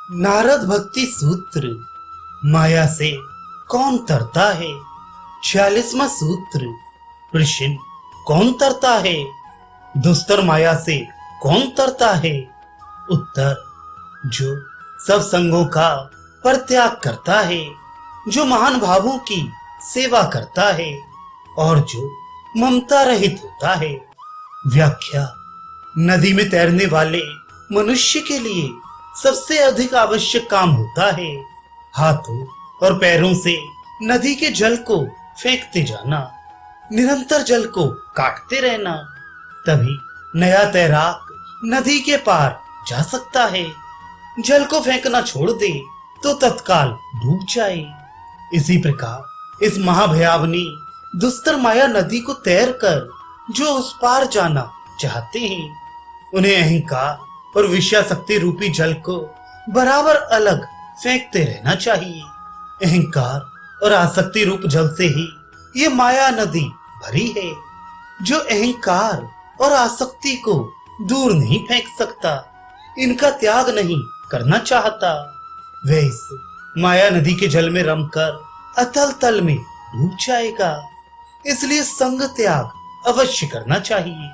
नारद भक्ति सूत्र। माया से कौन तरता है? 46वां सूत्र। प्रश्न, कौन तरता है? दुस्तर माया से कौन तरता है? उत्तर, जो सब संगों का परित्याग करता है, जो महान भावों की सेवा करता है और जो ममता रहित होता है। व्याख्या, नदी में तैरने वाले मनुष्य के लिए सबसे अधिक आवश्यक काम होता है हाथों और पैरों से नदी के जल को फेंकते जाना, निरंतर जल को काटते रहना। तभी नया तैराक नदी के पार जा सकता है। जल को फेंकना छोड़ दे तो तत्काल डूब जाए। इसी प्रकार इस महाभयावनी दुस्तर माया नदी को तैर कर जो उस पार जाना चाहते हैं, उन्हें अहंकार और विषयाशक्ति रूपी जल को बराबर अलग फेंकते रहना चाहिए। अहंकार और आसक्ति रूप जल से ही ये माया नदी भरी है। जो अहंकार और आसक्ति को दूर नहीं फेंक सकता, इनका त्याग नहीं करना चाहता, वह इस माया नदी के जल में रमकर अतल तल में डूब जाएगा। इसलिए संग त्याग अवश्य करना चाहिए,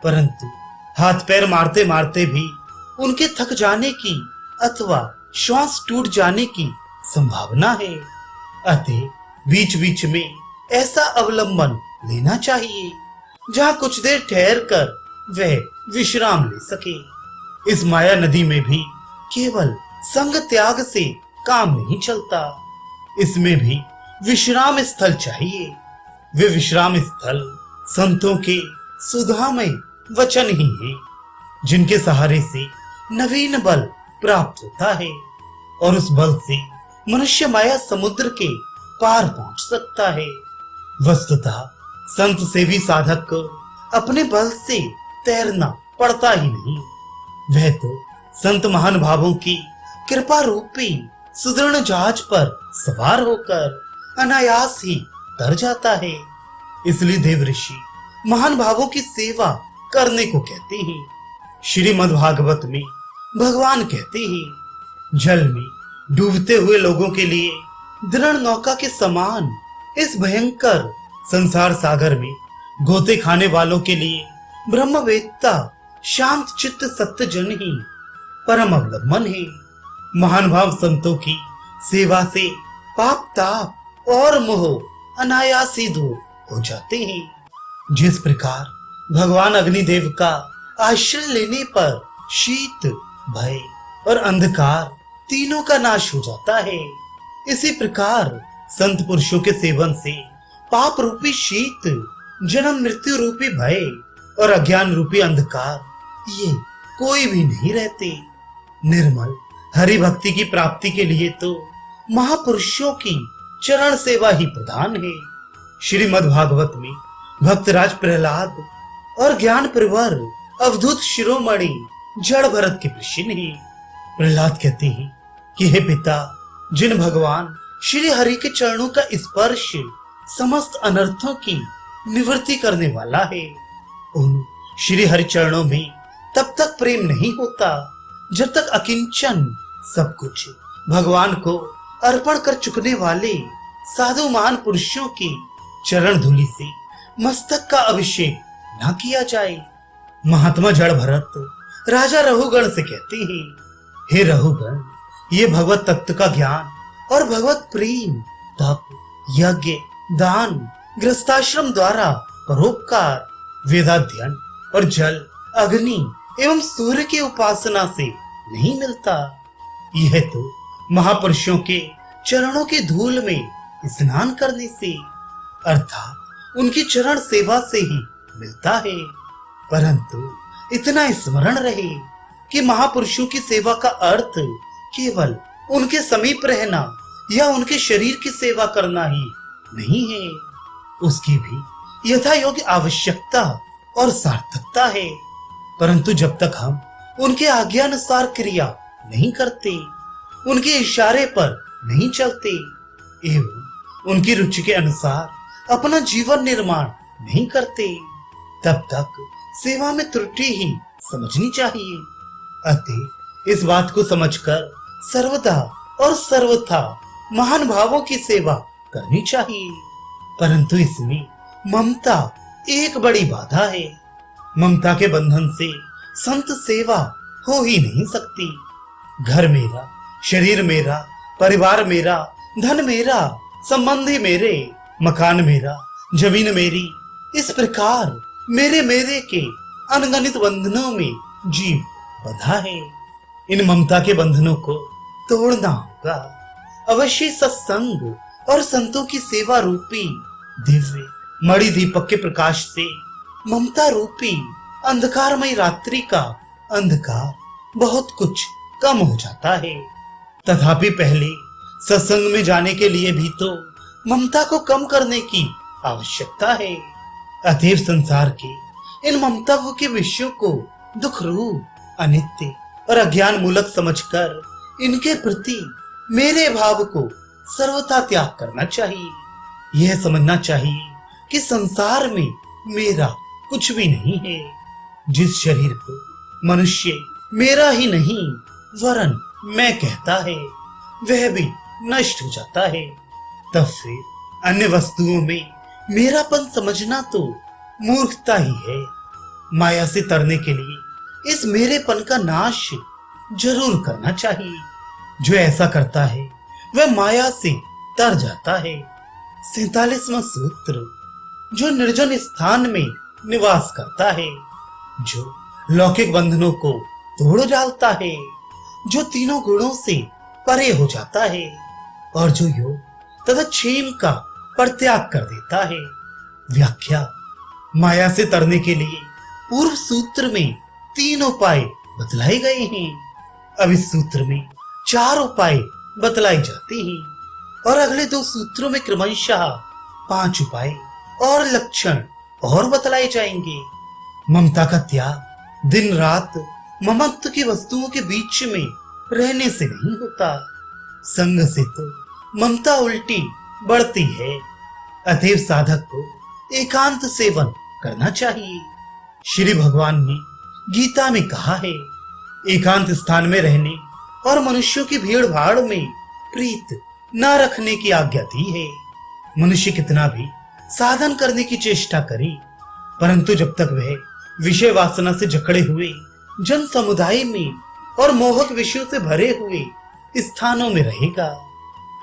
परंतु हाथ पैर मारते मारते भी उनके थक जाने की अथवा श्वास टूट जाने की संभावना है। अतः बीच बीच में ऐसा अवलंबन लेना चाहिए जहां कुछ देर ठहर कर वह विश्राम ले सके। इस माया नदी में भी केवल संग त्याग से काम नहीं चलता, इसमें भी विश्राम स्थल चाहिए। वे विश्राम स्थल संतों के सुधामय वचन ही है, जिनके सहारे से नवीन बल प्राप्त होता है और उस बल से मनुष्य माया समुद्र के पार पहुंच सकता है। वस्तुतः संत सेवी साधक को अपने बल से तैरना पड़ता ही नहीं, वह तो संत महान भावों की कृपा रूपी सुदृढ़ जहाज पर सवार होकर अनायास ही तर जाता है। इसलिए देव ऋषि महान भावों की सेवा करने को कहते हैं। श्रीमद् भागवत में भगवान कहते हैं, जल में डूबते हुए लोगों के लिए दृढ़ नौका के समान इस भयंकर संसार सागर में गोते खाने वालों के लिए ब्रह्मवेत्ता शांत चित्त सत्य जन ही परम अवलंबन है। महान भाव संतों की सेवा से पाप ताप और मोह अनायास ही दूर हो जाते हैं। जिस प्रकार भगवान अग्निदेव का आश्रय लेने पर शीत, भय और अंधकार तीनों का नाश हो जाता है, इसी प्रकार संत पुरुषों के सेवन से पाप रूपी शीत, जन्म मृत्यु रूपी भय और अज्ञान रूपी अंधकार ये कोई भी नहीं रहते। निर्मल हरि भक्ति की प्राप्ति के लिए तो महापुरुषों की चरण सेवा ही प्रधान है। श्रीमद् भागवत में भक्तराज प्रहलाद और ज्ञान प्रवर अवधूत शिरोमणि जड़ भरत के प्रश्न है। प्रहलाद कहते हैं कि हे पिता, जिन भगवान श्री हरि के चरणों का स्पर्श समस्त अनर्थों की निवृत्ति करने वाला है, उन श्री हरि चरणों में तब तक प्रेम नहीं होता जब तक अकिंचन सब कुछ भगवान को अर्पण कर चुकने वाले साधु महान पुरुषों की चरण धूलि से मस्तक का अभिषेक न किया जाए। महात्मा जड़ भरत राजा रहुगण से कहते हैं, हे रहुगण, ये भगवत तत्व का ज्ञान और भगवत प्रेम तप, यज्ञ, दान, गृहस्थाश्रम द्वारा परोपकार, वेदाध्ययन और जल, अग्नि एवं सूर्य की उपासना से नहीं मिलता। यह तो महापुरुषों के चरणों की धूल में स्नान करने से अर्थात उनकी चरण सेवा से ही मिलता है। परंतु इतना स्मरण रहे कि महापुरुषों की सेवा का अर्थ केवल उनके समीप रहना या उनके शरीर की सेवा करना ही नहीं है, उसकी भी यथा योग्य आवश्यकता और सार्थकता है। परंतु जब तक हम उनके आज्ञानुसार क्रिया नहीं करते, उनके इशारे पर नहीं चलते एवं उनकी रुचि के अनुसार अपना जीवन निर्माण नहीं करते, तब तक सेवा में त्रुटि ही समझनी चाहिए। अतः इस बात को समझकर सर्वदा और सर्वथा महान भावों की सेवा करनी चाहिए, परंतु इसमें ममता एक बड़ी बाधा है। ममता के बंधन से संत सेवा हो ही नहीं सकती। घर मेरा, शरीर मेरा, परिवार मेरा, धन मेरा, संबंधी मेरे, मकान मेरा, जमीन मेरी, इस प्रकार मेरे मेरे के अनगणित बंधनों में जीव बंधा है। इन ममता के बंधनों को तोड़ना होगा। अवश्य सत्संग और संतों की सेवा रूपी दिव्य मणि दीपक के प्रकाश से ममता रूपी अंधकारमय रात्रि का अंधकार बहुत कुछ कम हो जाता है। तथापि पहले सत्संग में जाने के लिए भी तो ममता को कम करने की आवश्यकता है। अतएव संसार के इन ममताओं के विषयों को दुख रूप, अनित्य और अज्ञान मूलक समझकर इनके प्रति मेरे भाव को सर्वथा त्याग करना चाहिए। यह समझना चाहिए कि संसार में मेरा कुछ भी नहीं है। जिस शरीर को मनुष्य मेरा ही नहीं वरन मैं कहता है वह भी नष्ट हो जाता है, तब फिर अन्य वस्तुओं में मेरापन समझना तो मूर्खता ही है। माया से तरने के लिए इस मेरेपन का नाश जरूर करना चाहिए। जो ऐसा करता है वह माया से तर जाता है। 47वां सूत्र, जो निर्जन स्थान में निवास करता है, जो लौकिक बंधनों को तोड़ डालता है, जो तीनों गुणों से परे हो जाता है और जो योग तथा क्षेम का परित्याग कर देता है। व्याख्या, माया से तरने के लिए पूर्व सूत्र में 3 उपाय बतलाए गए हैं। अब इस सूत्र में 4 उपाय बतलाए जाते हैं और अगले 2 सूत्रों में क्रमशः 5 उपाय और लक्षण और बतलाए जाएंगे। ममता का त्याग दिन रात ममत्व की वस्तुओं के बीच में रहने से नहीं होता। संग से तो ममता उल्टी बढ़ती है। अतएव साधक को एकांत सेवन करना चाहिए। श्री भगवान ने गीता में कहा है, एकांत स्थान में रहने और मनुष्यों की भीड़ भाड़ में प्रीत न रखने की आज्ञा दी है। मनुष्य कितना भी साधन करने की चेष्टा करे, परंतु जब तक वह विषय वासना से जकड़े हुए जन समुदाय में और मोहक विषयों से भरे हुए स्थानों में रहेगा,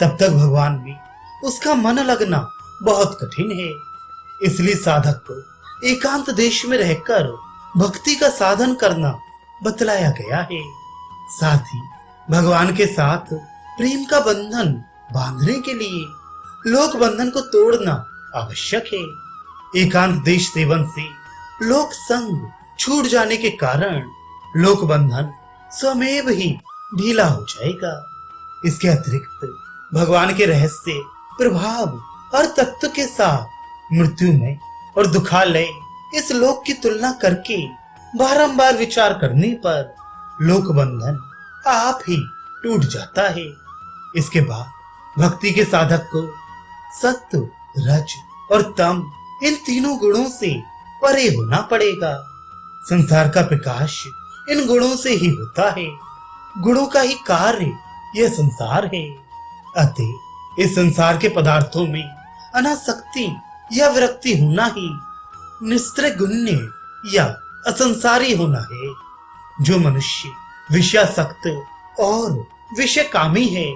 तब तक भगवान में उसका मन लगना बहुत कठिन है। इसलिए साधक को एकांत देश में रहकर भक्ति का साधन करना बतलाया गया है। साथ ही भगवान के साथ प्रेम का बंधन बांधने के लिए लोक बंधन को तोड़ना आवश्यक है। एकांत देश सेवन से लोक संग छूट जाने के कारण लोक बंधन स्वमेव ही ढीला हो जाएगा। इसके अतिरिक्त भगवान के रहस्य, प्रभाव और तत्व के साथ मृत्यु में और दुखालय इस लोक की तुलना करके बारंबार विचार करने पर लोक बंधन आप ही टूट जाता है। इसके बाद भक्ति के साधक को सत्व, रज और तम इन तीनों गुणों से परे होना पड़ेगा। संसार का प्रकाश इन गुणों से ही होता है। गुणों का ही कार्य यह संसार है। अतः इस संसार के पदार्थों में अनासक्ति या विरक्ति होना ही निस्त्रगुण्य या असंसारी होना है। जो मनुष्य विषयासक्त और विषय कामी है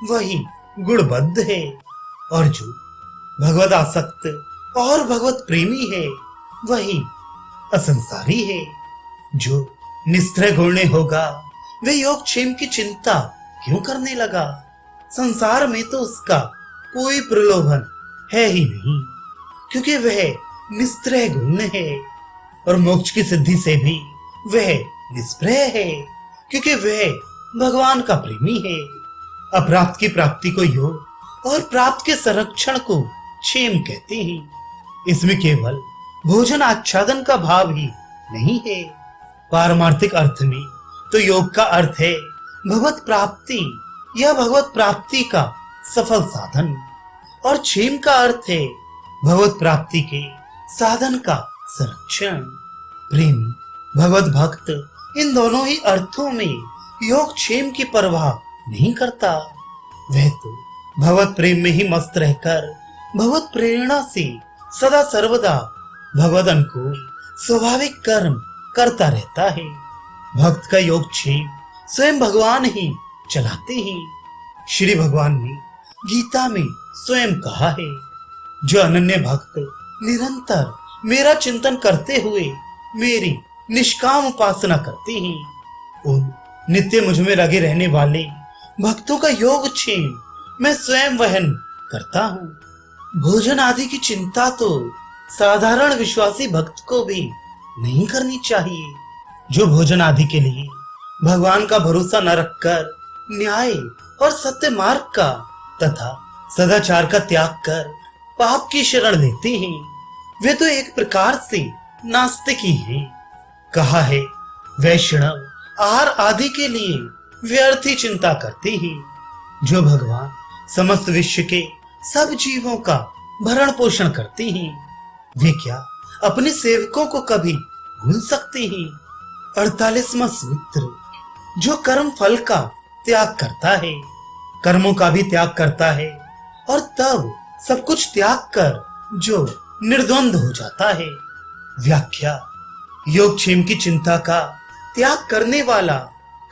वही गुणबद्ध है, और जो भगवत आसक्त और भगवत प्रेमी है वही असंसारी है। जो निस्त्रय गुण्य होगा वे योगक्षेम की चिंता क्यों करने लगा? संसार में तो उसका कोई प्रलोभन है ही नहीं, क्योंकि वह निस्त्रय गुण्य है। और मोक्ष की सिद्धि से भी वह निष्प्रय है, क्योंकि वह भगवान का प्रेमी है। अप्राप्त की प्राप्ति को योग और प्राप्त के संरक्षण को क्षेम कहते हैं। इसमें केवल भोजन आच्छादन का भाव ही नहीं है। पारमार्थिक अर्थ में तो योग का अर्थ है भगवत प्राप्ति या भगवत प्राप्ति का सफल साधन, और क्षेम का अर्थ है भगवत प्राप्ति के साधन का संरक्षण। प्रेम, भगवत भक्त इन दोनों ही अर्थों में योग क्षेम की परवाह नहीं करता। वह तो भगवत प्रेम में ही मस्त रहकर भगवत प्रेरणा से सदा सर्वदा भगवत अनुकूल स्वाभाविक कर्म करता रहता है। भक्त का योगक्षेम स्वयं भगवान ही चलाते हैं। श्री भगवान ने गीता में स्वयं कहा है, जो अनन्य भक्त निरंतर मेरा चिंतन करते हुए मेरी निष्काम उपासना करते हैं, उन नित्य मुझ में लगे रहने वाले भक्तों का योगक्षेम मैं स्वयं वहन करता हूँ। भोजन आदि की चिंता तो साधारण विश्वासी भक्त को भी नहीं करनी चाहिए। जो भोजन आदि के लिए भगवान का भरोसा न रखकर न्याय और सत्य मार्ग का तथा सदाचार का त्याग कर पाप की शरण लेते हैं, वे तो एक प्रकार से नास्तिक ही हैं। कहा है, वैष्णव आहार आदि के लिए व्यर्थ ही चिंता करते हैं। जो भगवान समस्त विश्व के सब जीवों का भरण पोषण करते हैं, वे क्या अपने सेवकों को कभी भूल सकते हैं? 48वां सूत्र, जो कर्म फल का त्याग करता है, कर्मों का भी त्याग करता है और तब सब कुछ त्याग कर जो निर्द्वंद हो जाता है। व्याख्या, योगक्षेम की चिंता का त्याग करने वाला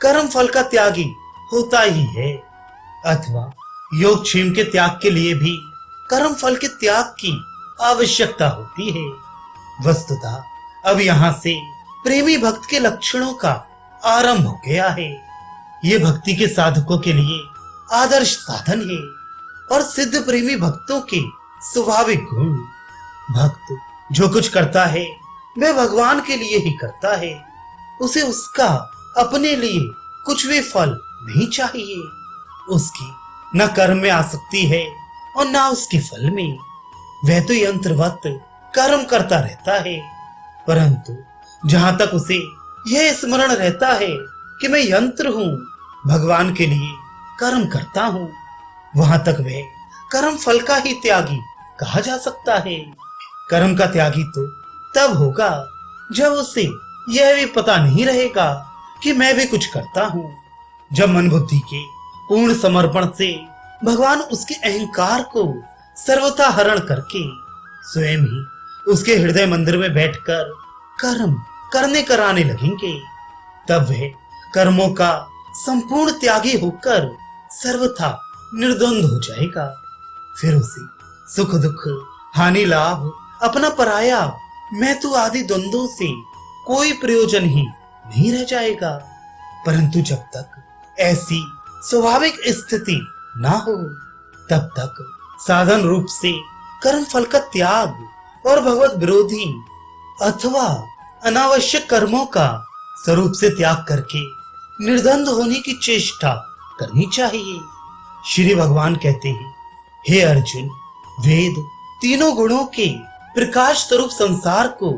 कर्म फल का त्यागी होता ही है, अथवा योगक्षेम के त्याग के लिए भी कर्म फल के त्याग की आवश्यकता होती है। वस्तुतः अब यहाँ से प्रेमी भक्त के लक्षणों का आरंभ हो गया है। ये भक्ति के साधकों के लिए आदर्श साधन है और सिद्ध प्रेमी भक्तों के स्वाभाविक गुण। भक्त जो कुछ करता है वह भगवान के लिए ही करता है। उसे उसका अपने लिए कुछ भी फल नहीं चाहिए। उसकी न कर्म में आसक्ति है और न उसके फल में। वह तो यंत्रवत कर्म करता रहता है, परंतु जहां तक उसे यह स्मरण रहता है कि मैं यंत्र हूँ, भगवान के लिए कर्म करता हूँ, वहां तक वह कर्म फल का ही त्यागी कहा जा सकता है। कर्म का त्यागी तो तब होगा जब उसे यह भी पता नहीं रहेगा कि मैं भी कुछ करता हूँ। जब मन बुद्धि के पूर्ण समर्पण से भगवान उसके अहंकार को सर्वथा हरण करके स्वयं ही उसके हृदय मंदिर में बैठकर कर्म करने कराने लगेंगे, तब वह कर्मों का संपूर्ण त्यागी होकर सर्वथा निर्द्वंद हो जाएगा। फिर उसे सुख दुख, हानि लाभ, अपना पराया, मैं तू आदि द्वंद्वों से कोई प्रयोजन ही नहीं रह जाएगा। परंतु जब तक ऐसी स्वाभाविक स्थिति ना हो, तब तक साधन रूप से कर्म फल का त्याग और भगवत विरोधी अथवा अनावश्यक कर्मों का स्वरूप से त्याग करके निर्द्वंद होने की चेष्टा करनी चाहिए। श्री भगवान कहते हैं, हे अर्जुन, वेद तीनों गुणों के प्रकाश स्वरूप संसार को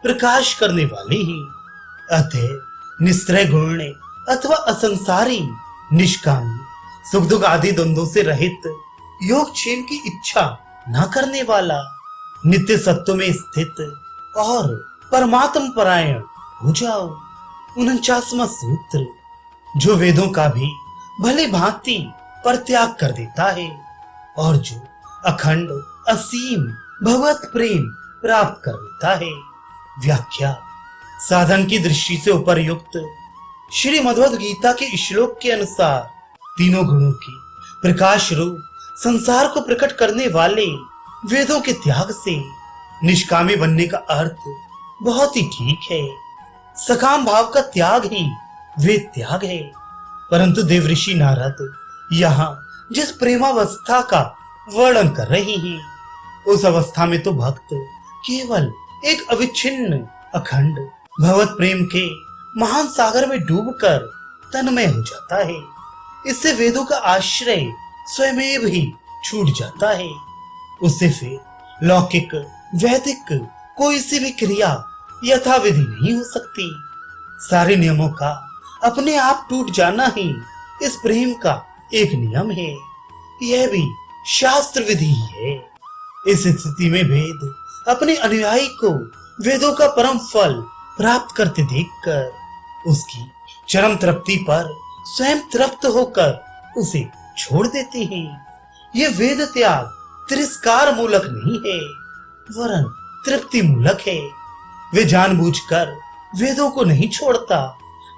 प्रकाश करने वाले ही, अतः निस्त्रय गुण अथवा असंसारी, निष्कामी, सुख दुख आदि द्वंद्वों से रहित, योगक्षेम की इच्छा न करने वाला, नित्य सत्व में स्थित और परमात्म परायण हो जाओ। 49वां सूत्र, जो वेदों का भी भले भांति परित्याग कर देता है और जो अखंड असीम भगवत प्रेम प्राप्त कर लेता है। व्याख्या, साधन की दृष्टि से उपर्युक्त श्री मद्भगवद गीता के श्लोक के अनुसार तीनों गुणों की प्रकाश रूप संसार को प्रकट करने वाले वेदों के त्याग से निष्कामी बनने का अर्थ बहुत ही ठीक है। सकाम भाव का त्याग ही वेद त्याग है। परंतु देवऋषि नारद यहाँ जिस प्रेमावस्था का वर्णन कर रहे हैं, उस अवस्था में तो भक्त केवल एक अविच्छिन्न अखंड भगवत प्रेम के महान सागर में डूबकर तन्मय हो जाता है। इससे वेदों का आश्रय स्वयं ही छूट जाता है। उससे फिर लौकिक वैदिक कोई सी भी क्रिया यथाविधि नहीं हो सकती। सारे नियमों का अपने आप टूट जाना ही इस प्रेम का एक नियम है। यह भी शास्त्र विधि ही है। इस स्थिति में वेद अपने अनुयायी को वेदों का परम फल प्राप्त करते देखकर उसकी चरम तृप्ति पर स्वयं तृप्त होकर उसे छोड़ देते हैं। ये वेद त्याग तिरस्कार मूलक नहीं है, वरन तृप्ति मूलक है। वे जानबूझकर वेदों को नहीं छोड़ता,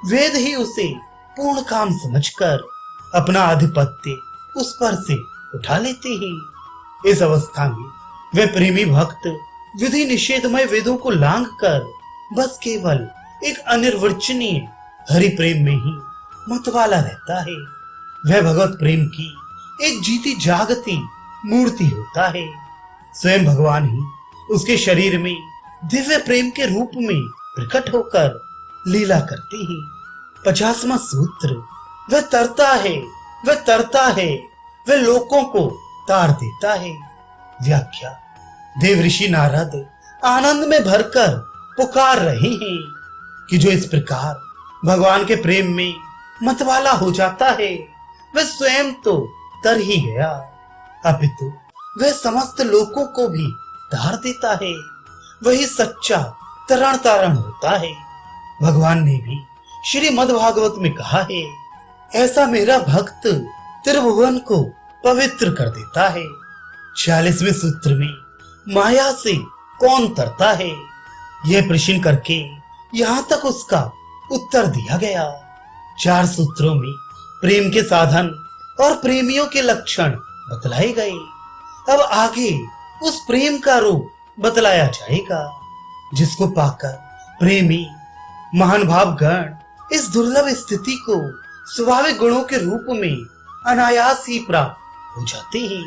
वेद ही उसे पूर्ण काम समझकर अपना आधिपत्य उस पर से उठा लेते हैं। इस अवस्था में वे प्रेमी भक्त विधि निषेधमय वेदों को लांघ कर बस केवल एक अनिर्वचनीय हरि प्रेम में ही मतवाला रहता है। वह भगवत प्रेम की एक जीती जागती मूर्ति होता है। स्वयं भगवान ही उसके शरीर में दिव्य प्रेम के रूप में प्रकट होकर लीला करते हैं। 50वां सूत्र, वह तरता है, वह तरता है, वह लोकों को तार देता है। व्याख्या, देव ऋषि नारद आनंद में भरकर पुकार रहे हैं कि जो इस प्रकार भगवान के प्रेम में मतवाला हो जाता है, वह स्वयं तो तर ही गया, अपितु वह समस्त लोकों को भी तार देता है। वही सच्चा तरण तारण होता है। भगवान ने भी श्रीमद् भागवत में कहा है, ऐसा मेरा भक्त त्रिभुवन को पवित्र कर देता है। 46वें सूत्र में माया से कौन तरता है, यह प्रश्न करके यहाँ तक उसका उत्तर दिया गया। 4 सूत्रों में प्रेम के साधन और प्रेमियों के लक्षण बतलाए गए। अब आगे उस प्रेम का रूप बतलाया जाएगा, जिसको पाकर प्रेमी महान भाव गण इस दुर्लभ स्थिति को स्वाभाविक गुणों के रूप में अनायास ही प्राप्त हो जाते हैं।